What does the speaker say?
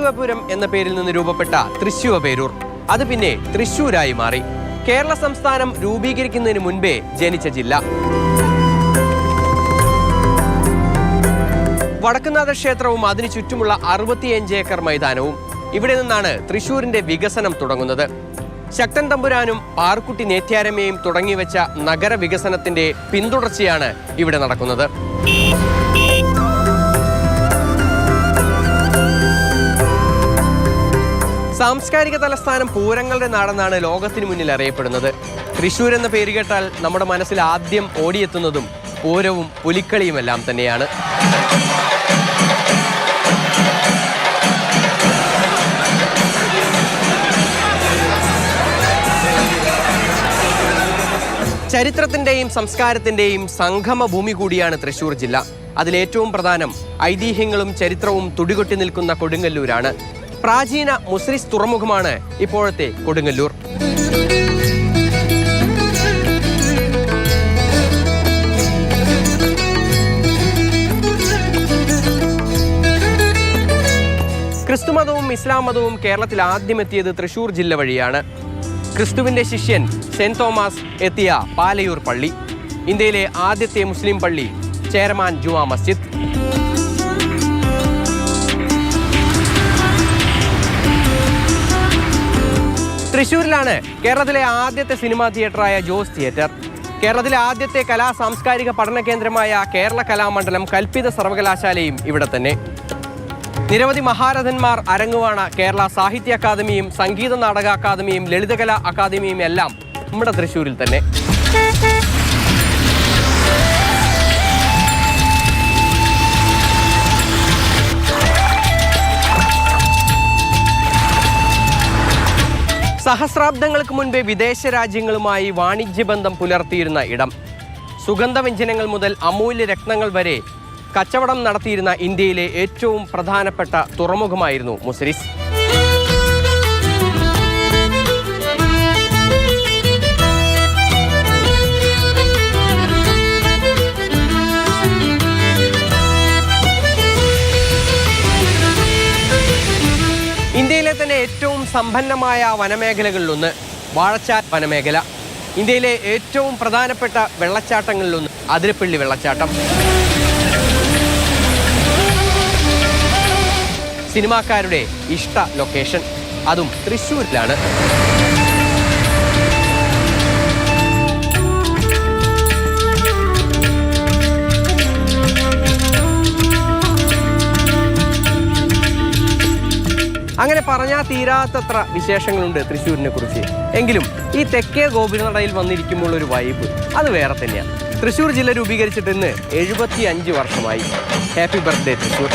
തൃശ്ശിവപുരം എന്ന പേരിൽ നിന്ന് രൂപപ്പെട്ട തൃശ്ശിവപേരൂർ അത് പിന്നെ തൃശ്ശൂരായി മാറി. കേരള സംസ്ഥാനം രൂപീകരിക്കുന്നതിന് മുൻപേ ജനിച്ച ജില്ല. വടക്കുംനാഥ ക്ഷേത്രവും അതിനു ചുറ്റുമുള്ള 65 ഏക്കർ മൈതാനവും. ഇവിടെ നിന്നാണ് തൃശ്ശൂരിന്റെ വികസനം തുടങ്ങുന്നത്. ശക്തൻ തമ്പുരാനും പാർക്കുട്ടി നേത്യാരമ്മയും തുടങ്ങിവെച്ച നഗര വികസനത്തിന്റെ പിന്തുടർച്ചയാണ് ഇവിടെ നടക്കുന്നത്. സാംസ്കാരിക തലസ്ഥാനം പൂരങ്ങളുടെ നാടെന്നാണ് ലോകത്തിന് മുന്നിൽ അറിയപ്പെടുന്നത്. തൃശ്ശൂർ എന്ന പേര് കേട്ടാൽ നമ്മുടെ മനസ്സിൽ ആദ്യം ഓടിയെത്തുന്നതും പൂരവും പുലിക്കളിയുമെല്ലാം തന്നെയാണ്. ചരിത്രത്തിന്റെയും സംസ്കാരത്തിന്റെയും സംഗമ ഭൂമി കൂടിയാണ് തൃശ്ശൂർ ജില്ല. അതിലേറ്റവും പ്രധാനം ഐതിഹ്യങ്ങളും ചരിത്രവും തുടികൊട്ടി നിൽക്കുന്ന കൊടുങ്ങല്ലൂരാണ്. പ്രാചീന മുസ്ലിസ് തുറമുഖമാണ് ഇപ്പോഴത്തെ കൊടുങ്ങല്ലൂർ. ക്രിസ്തുമതവും ഇസ്ലാം മതവും കേരളത്തിൽ ആദ്യമെത്തിയത് തൃശ്ശൂർ ജില്ല വഴിയാണ്. ക്രിസ്തുവിന്റെ ശിഷ്യൻ സെന്റ് തോമസ് എത്തിയ പാലയൂർ പള്ളി, ഇന്ത്യയിലെ ആദ്യത്തെ മുസ്ലിം പള്ളി, ചേരമാൻ ജുമാ മസ്ജിദ്. തൃശ്ശൂരിലാണ് കേരളത്തിലെ ആദ്യത്തെ സിനിമാ തിയേറ്ററായ ജോസ് തിയേറ്റർ. കേരളത്തിലെ ആദ്യത്തെ കലാ സാംസ്കാരിക പഠന കേന്ദ്രമായ കേരള കലാമണ്ഡലം കൽപ്പിത സർവകലാശാലയും ഇവിടെ തന്നെ. നിരവധി മഹാരഥന്മാർ അരങ്ങുവാണ കേരള സാഹിത്യ അക്കാദമിയും സംഗീത നാടക അക്കാദമിയും ലളിതകലാ അക്കാദമിയും എല്ലാം നമ്മുടെ തൃശ്ശൂരിൽ തന്നെ. സഹസ്രാബ്ദങ്ങൾക്ക് മുൻപേ വിദേശ രാജ്യങ്ങളുമായി വാണിജ്യബന്ധം പുലർത്തിയിരുന്ന ഇടം. സുഗന്ധവ്യഞ്ജനങ്ങൾ മുതൽ അമൂല്യ രത്നങ്ങൾ വരെ കച്ചവടം നടത്തിയിരുന്ന ഇന്ത്യയിലെ ഏറ്റവും പ്രധാനപ്പെട്ട തുറമുഖമായിരുന്നു മുസിരിസ്. ഇന്ത്യയിലെ തന്നെ ഏറ്റവും സമ്പന്നമായ വനമേഖലകളിലൊന്ന് വാഴച്ചാൽ വനമേഖല. ഇന്ത്യയിലെ ഏറ്റവും പ്രധാനപ്പെട്ട വെള്ളച്ചാട്ടങ്ങളിലൊന്ന് അതിരപ്പള്ളി വെള്ളച്ചാട്ടം. സിനിമാക്കാരുടെ ഇഷ്ട ലൊക്കേഷൻ, അതും തൃശ്ശൂരിലാണ്. അങ്ങനെ പറഞ്ഞാൽ തീരാത്തത്ര വിശേഷങ്ങളുണ്ട് തൃശ്ശൂരിനെ കുറിച്ച്. എങ്കിലും ഈ തെക്കേ ഗോപുരനടയിൽ വന്നിരിക്കുമ്പോൾ ഒരു വൈബ് അത് വേറെ തന്നെയാണ്. തൃശ്ശൂർ ജില്ല രൂപീകരിച്ചിട്ട് ഇന്ന് 75 വർഷമായി. Happy birthday Thrissur.